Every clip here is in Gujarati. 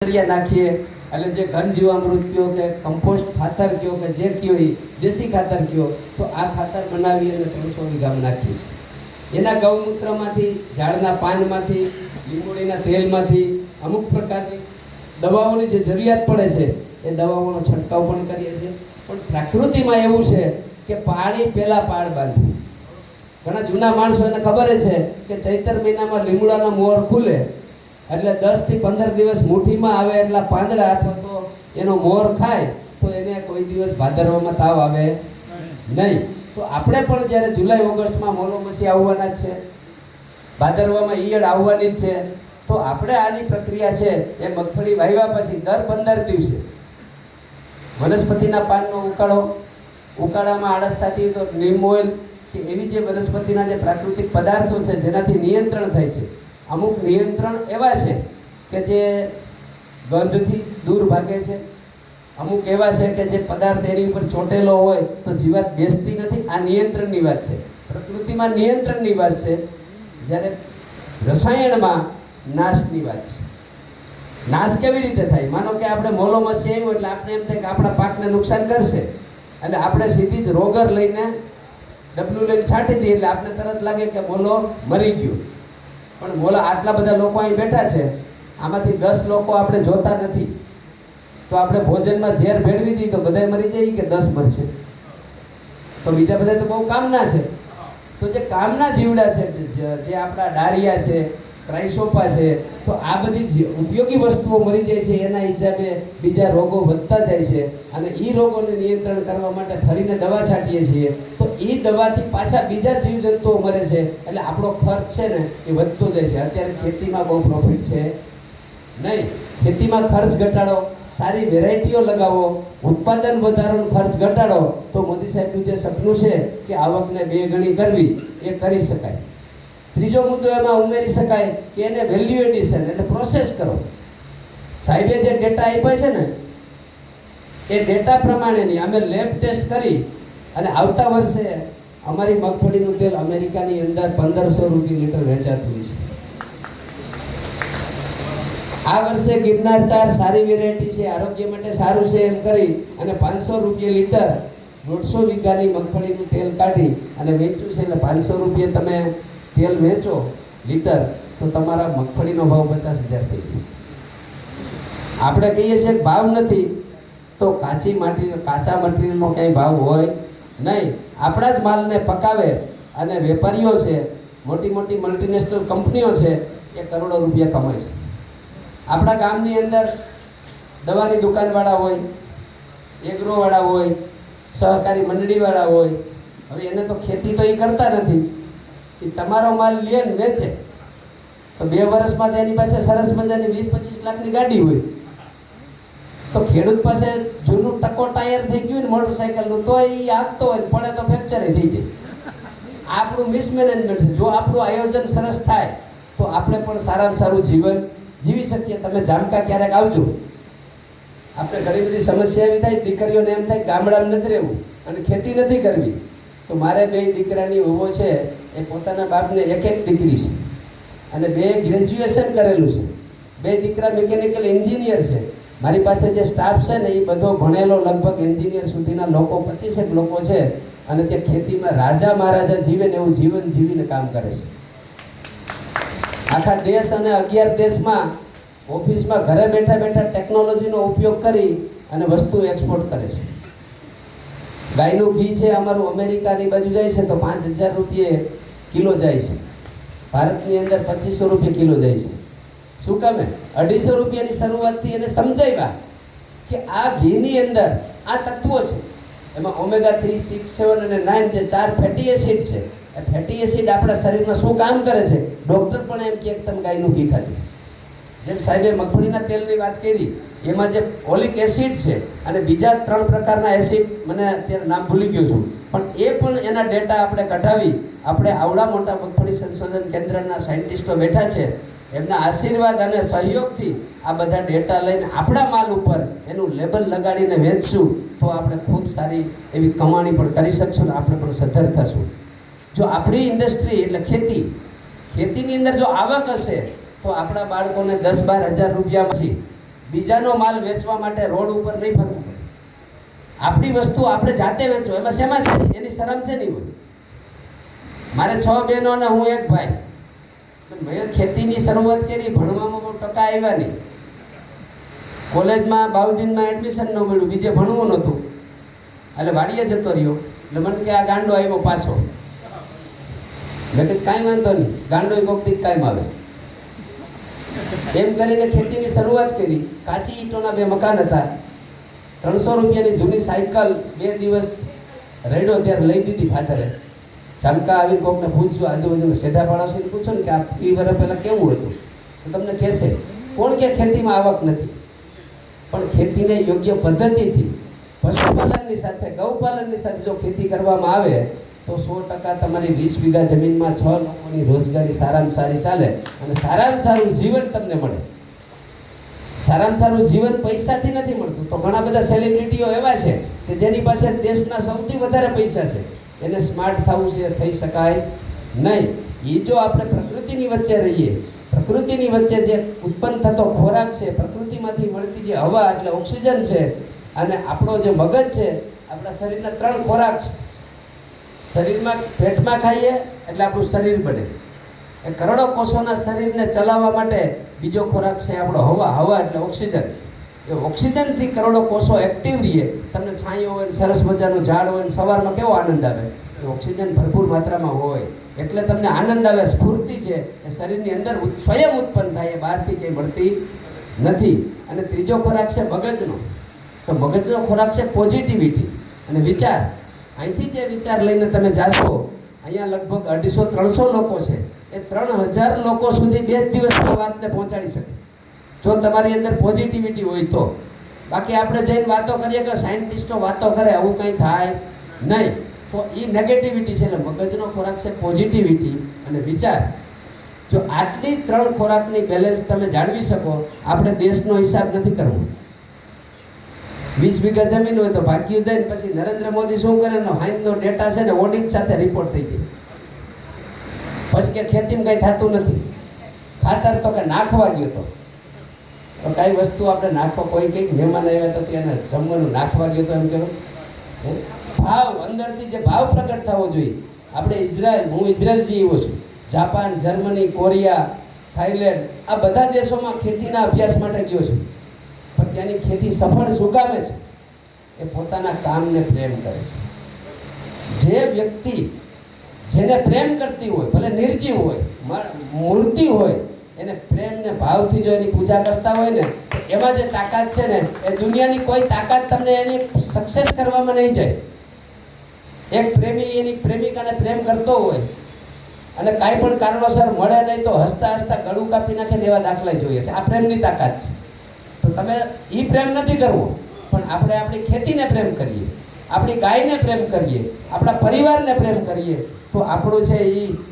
નાખીએ એટલે જે ઘન જીવામૃત કયો કે કમ્પોસ્ટ ખાતર કયો કે જે કયો એ દેશી ખાતર કયો તો આ ખાતર બનાવી અને 300 વીઘામાં નાખીએ છીએ। એના ગૌમૂત્રમાંથી, ઝાડના પાનમાંથી, લીંબોળીના તેલમાંથી અમુક પ્રકારની દવાઓની જે જરૂરિયાત પડે છે એ દવાઓનો છંટકાવ પણ કરીએ છીએ। પણ પ્રકૃતિમાં એવું છે કે પાણી પહેલાં પાળ બાંધવું। ઘણા જૂના માણસોને ખબર છે કે ચૈતર મહિનામાં લીમડાના મોર ખુલે એટલે 10 થી 15 દિવસ મુઠ્ઠીમાં આવે એટલા પાંદડા અથવા તો એનો મોર ખાય તો એને કોઈ દિવસ ભાદરવામાં તાવ આવે નહીં। તો આપણે પણ જ્યારે જુલાઈ ઓગસ્ટમાં મોલોમસી આવવાના જ છે, ભાદરવામાં ઈયળ આવવાની જ છે, તો આપણે આની પ્રક્રિયા છે એ મગફળી વાવ્યા પછી દર 15 દિવસે વનસ્પતિના પાનનો ઉકાળામાં આળસ થતી હોય તો નીમ ઓઇલ કે એવી જે વનસ્પતિના જે પ્રાકૃતિક પદાર્થો છે જેનાથી નિયંત્રણ થાય છે। અમુક નિયંત્રણ એવા છે કે જે ગંધથી દૂર ભાગે છે, અમુક એવા છે કે જે પદાર્થ એની ઉપર ચોટેલો હોય તો જીવાત બેસતી નથી। આ નિયંત્રણની વાત છે, પ્રકૃતિમાં નિયંત્રણની વાત છે, જ્યારે રસાયણમાં નાશની વાત છે। નાશ કેવી રીતે થાય? માનો કે આપણે મોલોમસી આવ્યું એટલે આપણે એમ થાય કે આપણા પાકને નુકસાન કરશે એટલે આપણે સીધી જ રોગર લઈને ડબલું લઈને છાંટી દઈએ એટલે આપણે તરત લાગે કે મોલો મરી ગયો। પણ મોલા આટલા બધા લોકો અહીં બેઠા છે, આમાંથી 10 લોકો આપણે જોતા નથી, તો આપણે ભોજનમાં ઝેર ભેળવી દઈએ તો બધાય મરી જાય કે 10 મરશે? તો બીજા બધા તો બહુ કામના છે। તો જે કામના જીવડા છે, જે આપણા ડારિયા છે, ક્રાઇસોપા છે, તો આ બધી જ ઉપયોગી વસ્તુઓ મરી જાય છે, એના હિસાબે બીજા રોગો વધતા જાય છે અને એ રોગોને નિયંત્રણ કરવા માટે ફરીને દવા છાંટીએ છીએ તો એ દવાથી પાછા બીજા જીવજંતુઓ મરે છે એટલે આપણો ખર્ચ છે ને એ વધતો જાય છે। અત્યારે ખેતીમાં બહુ પ્રોફિટ છે નહીં, ખેતીમાં ખર્ચ ઘટાડો, સારી વેરાયટીઓ લગાવો, ઉત્પાદન વધારવાનો ખર્ચ ઘટાડો તો મોદી સાહેબનું જે સપનું છે કે આવકને 2 ગણી કરવી એ કરી શકાય। ત્રીજો મુદ્દો એમાં ઉમેરી શકાય કે એને વેલ્યુ એડિશન એટલે પ્રોસેસ કરો। સાહેબે જે ડેટા આપ્યા છે ને એ ડેટા પ્રમાણેની અમે લેબ ટેસ્ટ કરી અને આવતા વર્ષે અમારી મગફળીનું તેલ અમેરિકાની અંદર 1500 રૂપિયા લીટર વેચાતું હોય છે। આ વર્ષે ગિરનાર 4 સારી વેરાયટી છે, આરોગ્ય માટે સારું છે એમ કરી અને 500 રૂપિયા લીટર 150 વીઘાની મગફળીનું તેલ કાઢી અને વેચ્યું છે। એટલે 500 રૂપિયા તમે તેલ વેચો લીટર તો તમારા મગફળીનો ભાવ 50,000 થઈ ગયો। આપણે કહીએ છીએ કે ભાવ નથી, તો કાચા મટીરિયલનો કંઈ ભાવ હોય નહીં। આપણા જ માલને પકાવે અને વેપારીઓ છે, મોટી મોટી મલ્ટીનેશનલ કંપનીઓ છે, એ કરોડો રૂપિયા કમાય છે। આપણા ગામની અંદર દવાની દુકાનવાળા હોય, એગ્રોવાળા હોય, સહકારી મંડળીવાળા હોય, હવે એને તો ખેતી તો એ કરતા નથી, એ તમારો માલ લે ને વેચે તો 2 વર્ષમાં એની પાસે સરસ મજાની 20-25 લાખની ગાડી હોય, તો ખેડૂત પાસે જૂનું ટકો ટાયર થઈ ગયું ને મોટરસાઇકલનું તો એ આપતો હોય ને પડે તો ફ્રેક્ચર થઈ જાય। આપણું મિસમેનેજમેન્ટ છે। જો આપણું આયોજન સરસ થાય તો આપણે પણ સારામાં સારું જીવન જીવી શકીએ। તમે જામકા ક્યારેક આવજો, આપણે ઘણી બધી સમસ્યા એવી થાય, દીકરીઓને એમ થાય ગામડામાં નથી રહેવું અને ખેતી નથી કરવી, તો મારે 2 દીકરાની વહુઓ છે એ પોતાના બાપને એક દીકરી છે અને 2 ગ્રેજ્યુએશન કરેલું છે, 2 દીકરા મિકેનિકલ એન્જિનિયર છે। મારી પાસે જે સ્ટાફ છે ને એ બધો ભણેલો લગભગ એન્જિનિયર સુધીના લોકો 25 લોકો છે અને તે ખેતીમાં રાજા મહારાજા જીવે ને એવું જીવન જીવીને કામ કરે છે। આખા દેશ અને 11 દેશમાં ઓફિસમાં ઘરે બેઠા બેઠા ટેકનોલોજીનો ઉપયોગ કરી અને વસ્તુ એક્સપોર્ટ કરે છે। ગાયનું ઘી છે અમારું અમેરિકાની બાજુ જાય છે તો 5,000 રૂપિયે કિલો જાય છે, ભારતની અંદર 2500 રૂપિયા કિલો જાય છે। શું કામે? 250 રૂપિયાની શરૂઆતથી એને સમજાવ્યા કે આ ઘીની અંદર આ તત્વો છે, એમાં ઓમેગા 3, 6, 7 અને 9 જે 4 ફેટી એસિડ છે, એ ફેટી એસિડ આપણા શરીરમાં શું કામ કરે છે, ડૉક્ટર પણ એમ કહે કે તમે ગાયનું ઘી ખાધું। જેમ સાહેબે મગફળીના તેલની વાત કરી, એમાં જે ઓલિક એસિડ છે અને બીજા 3 પ્રકારના એસિડ, મને અત્યારે નામ ભૂલી ગયો છું, પણ એ પણ એના ડેટા આપણે કઢાવી આપણે આવડા મોટા મગફળી સંશોધન કેન્દ્રના સાયન્ટિસ્ટો બેઠા છે, એમના આશીર્વાદ અને સહયોગથી આ બધા ડેટા લઈને આપણા માલ ઉપર એનું લેબલ લગાડીને વેચશું તો આપણે ખૂબ સારી એવી કમાણી પણ કરી શકશું ને આપણે પણ સદ્ધર થશું। જો આપણી ઇન્ડસ્ટ્રી એટલે ખેતીની અંદર જો આવક હશે તો આપણા બાળકોને 10-12 હજાર રૂપિયામાંથી બીજાનો માલ વેચવા માટે રોડ ઉપર નહીં ફરવું પડે. આપણી વસ્તુ આપણે જાતે વેચો, એમાં શેમાં છે? એની શરમ છે નહીં હોય. મારે 6 બહેનો અને હું એક ભાઈ. મેં ખેતીની શરૂઆત કરી, ભણવામાં બહુ ટકા આવ્યા નહીં. કોલેજમાં બાઉદીનમાં એડમિશન ન મળ્યું, બીજે ભણવું નહોતું, એટલે વાડીએ જતો રહ્યો. એટલે મને કે આ ગાંડો આવ્યો પાછો. મેં કીધું કાંઈ વાંધો નહીં, ગાંડો કોક દી કાંઈ આવે. એમ કરીને ખેતીની શરૂઆત કરી. કાચી ઈંટોના 2 મકાન હતા. 300 રૂપિયાની જૂની સાયકલ 2 દિવસ રેડ્યો ત્યારે લઈ દીધી ફાધરે. ચામકા આવીને કોકને પૂછજો, આજુબાજુમાં શેઢા પાડોશીને પૂછો ને કે આ ફી વર્ષ પહેલાં કેવું હતું, તો તમને કહેશે. કોણ કે ખેતીમાં આવક નથી? પણ ખેતીને યોગ્ય પદ્ધતિથી પશુપાલનની સાથે ગૌપાલનની સાથે જો ખેતી કરવામાં આવે તો 100% તમારી 20 વીઘા જમીનમાં 6 લોકોની રોજગારી સારામાં સારી ચાલે અને સારામાં સારું જીવન તમને મળે. સારામાં સારું જીવન પૈસાથી નથી મળતું. તો ઘણા બધા સેલિબ્રિટીઓ એવા છે કે જેની પાસે દેશના સૌથી વધારે પૈસા છે, એને સ્માર્ટ થવું છે, થઈ શકાય નહીં. એ જો આપણે પ્રકૃતિની વચ્ચે રહીએ, પ્રકૃતિની વચ્ચે જે ઉત્પન્ન થતો ખોરાક છે, પ્રકૃતિમાંથી મળતી જે હવા એટલે ઓક્સિજન છે, અને આપણો જે મગજ છે, આપણા શરીરના 3 ખોરાક છે. શરીરમાં પેટમાં ખાઈએ એટલે આપણું શરીર બને. એ કરોડો કોષોના શરીરને ચલાવવા માટે બીજો ખોરાક છે આપણો હવા. હવા એટલે ઓક્સિજન. એ ઓક્સિજનથી કરોડો કોષો એક્ટિવ રહીએ. તમને છાંયો હોય, સરસ મજાનું ઝાડ હોય, સવારમાં કેવો આનંદ આવે. એ ઓક્સિજન ભરપૂર માત્રામાં હોય એટલે તમને આનંદ આવે, સ્ફૂર્તિ છે એ શરીરની અંદર સ્વયં ઉત્પન્ન થાય, એ બહારથી કંઈ મળતી નથી. અને ત્રીજો ખોરાક છે મગજનો. તો મગજનો ખોરાક છે પોઝિટિવિટી અને વિચાર. અહીંથી જે વિચાર લઈને તમે જાશો, અહીંયા લગભગ 250-300 લોકો છે, એ 3000 લોકો સુધી 2 દિવસમાં વાતને પહોંચાડી શકે જો તમારી અંદર પોઝિટિવિટી હોય તો. બાકી આપણે જઈને વાતો કરીએ કે સાયન્ટિસ્ટો વાતો કરે, આવું કંઈ થાય નહીં. તો એ નેગેટિવિટી છે. એટલે મગજનો ખોરાક છે પોઝિટિવિટી અને વિચાર. જો આટલી 3 ખોરાકની બેલેન્સ તમે જાળવી શકો, આપણે દેશનો હિસાબ નથી કરવો. 20 વીઘા જમીન હોય તો ભાગ્યું દઈને પછી નરેન્દ્ર મોદી શું કરે ને, હાઈનો ડેટા છે ને ઓડિટ સાથે રિપોર્ટ થઈ ગઈ. પછી કે ખેતીમાં કંઈ થતું નથી. ખાતર તો કે નાખવા ગયો તો કઈ વસ્તુ આપણે નાખો, કોઈ કંઈક મહેમાન આવ્યા તો એને જમવાનું નાખવા ગયો તો એમ કહેવાય. ભાવ અંદરથી જે ભાવ પ્રગટ થવો જોઈએ. આપણે ઇઝરાયલ, હું ઇઝરાયલ જીવ્યો છું, જાપાન, જર્મની, કોરિયા, થાઈલેન્ડ, આ બધા દેશોમાં ખેતીના અભ્યાસ માટે ગયો છું. પણ ત્યાંની ખેતી સફળ શું કામે છે? એ પોતાના કામને પ્રેમ કરે છે. જે વ્યક્તિ જેને પ્રેમ કરતી હોય, ભલે નિર્જીવ હોય, મૂર્તિ હોય, એને પ્રેમને ભાવથી જો એની પૂજા કરતા હોય ને, તો એમાં જે તાકાત છે ને, એ દુનિયાની કોઈ તાકાત તમને એની સક્સેસ કરવામાં નહીં જાય. એક પ્રેમી એની પ્રેમિકાને પ્રેમ કરતો હોય અને કાંઈ પણ કારણોસર મળે નહીં તો હસતા હસતા ગળું કાપી નાખે ને એવા દાખલા જોઈએ છે. આ પ્રેમની તાકાત છે. તો તમે એ પ્રેમ નથી કરવો, પણ આપણે આપણી ખેતીને પ્રેમ કરીએ, આપણી ગાયને પ્રેમ કરીએ, આપણા પરિવારને પ્રેમ કરીએ, તો આપણું છે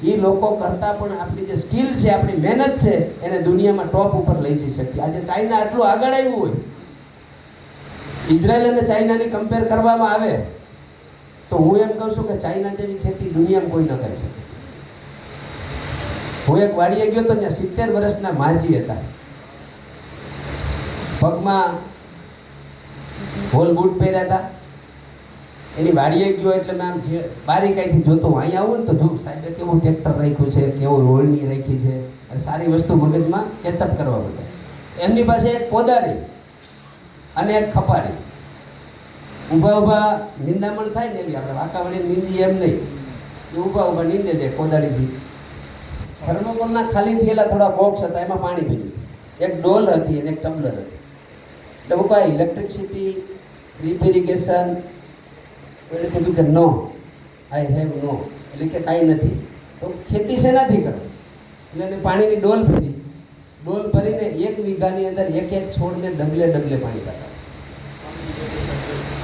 એ લોકો કરતાં પણ આપણી જે સ્કિલ છે, આપણી મહેનત છે, એને દુનિયામાં ટોપ ઉપર લઈ જઈ શકીએ. આજે ચાઇના આટલું આગળ આવ્યું હોય, ઇઝરાયલ અને ચાઇનાની કમ્પેર કરવામાં આવે તો હું એમ કહું છું કે ચાઇના જેવી ખેતી દુનિયામાં કોઈ ન કરી શકે. હું એક વાડીએ ગયો તો, ત્યાં 70 વર્ષના માજી હતા, પગમાં હોલ બૂટ પહેર્યા હતા. એની વાડીએ ગયો એટલે મેં આમ જે બારીકાઈથી જોતો, હું અહીંયા આવું ને તો જો સાહેબે કેવું ટ્રેક્ટર રાખ્યું છે, કેવું હોળની રાખી છે, અને સારી વસ્તુ મગજમાં કેચઅપ કરવા માટે. એમની પાસે એક કોદાળી અને એક ખપારી, ઊભા ઊભા નિંદામણ થાય ને એવી, આપણે વાંકાવળી નીંદી એમ નહીં, એ ઊભા ઊભા નીંદે છે કોદાળીથી. થર્મોકોલના ખાલી થયેલા થોડા બોક્સ હતા, એમાં પાણી પી દીધું. એક ડોલ હતી અને એક ટમ્બલર હતું. એટલે હું કાંઈ ઇલેક્ટ્રિસિટી, ડ્રીપ ઇરિગેશન, એટલે કીધું કે નો, આઈ હેવ નો, એટલે કે કાંઈ નથી. તો ખેતી શેનાથી કરો? એટલે એને પાણીની ડોલ ભરી, ડોલ ભરીને 1 વીઘાની અંદર એક છોડને ડબલે ડબલે પાણી પાતા.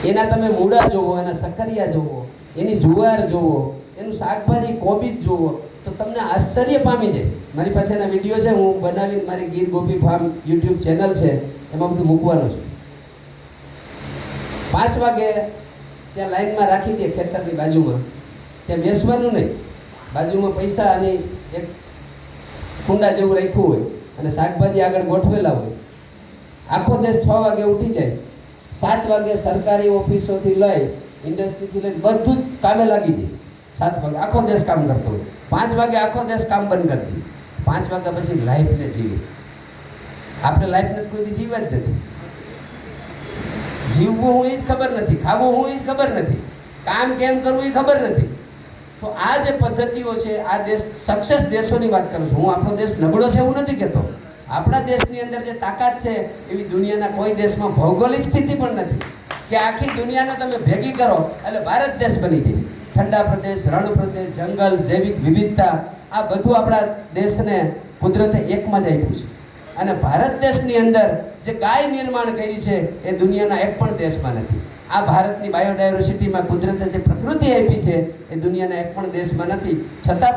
એના તમે મૂળા જોવો, એના સકરિયા જોવો, એની જુવાર જોવો, એનું શાકભાજી કોબીજ જોવો, તો તમને આશ્ચર્ય પામી જાય. મારી પાસે એના વિડીયો છે, હું બનાવીને મારી ગીર ગોપી ફાર્મ યુટ્યુબ ચેનલ છે, એમાં બધું મૂકવાનું છું. 5 વાગે ત્યાં લાઈનમાં રાખી દે ખેતરની બાજુમાં, ત્યાં બેસવાનું નહીં, બાજુમાં પૈસા અને એક કુંડા જેવું રાખ્યું હોય અને શાકભાજી આગળ ગોઠવેલા હોય. આખો દેશ 6 વાગે ઉઠી જાય, 7 વાગે સરકારી ઓફિસોથી લઈ ઇન્ડસ્ટ્રીથી લઈ બધું જ કામે લાગી જાય. 7 વાગે આખો દેશ કામ કરતો હોય, 5 વાગે આખો દેશ કામ બંધ કરી દે. 5 વાગ્યા પછી લાઈફને જીવે. આપણે લાઈફને કોઈ દી જીવવા જ નથી. જીવવું હું એ જ ખબર નથી, ખાવું હું એ જ ખબર નથી, કામ કેમ કરવું એ ખબર નથી. તો આ જે પદ્ધતિઓ છે, આ દેશ સક્સેસ દેશોની વાત કરું છું હું. આપણો દેશ નબળો છે એવું નથી કહેતો. આપણા દેશની અંદર જે તાકાત છે એવી દુનિયાના કોઈ દેશમાં ભૌગોલિક સ્થિતિ પણ નથી કે આખી દુનિયાને તમે ભેગી કરો એટલે ભારત દેશ બની જાય. ઠંડા પ્રદેશ, રણ પ્રદેશ, જંગલ, જૈવિક વિવિધતા, આ બધું આપણા દેશને કુદરતે એકમાં જ આપ્યું છે. અને ભારત દેશની અંદર જે ગાય નિર્માણ કરી છે એ દુનિયાના એક પણ દેશમાં નથી. આ ભારતની બાયોડાયવર્સિટીમાં કુદરતે જે પ્રકૃતિ આપી છે એ દુનિયાના એક પણ દેશમાં નથી. છતાં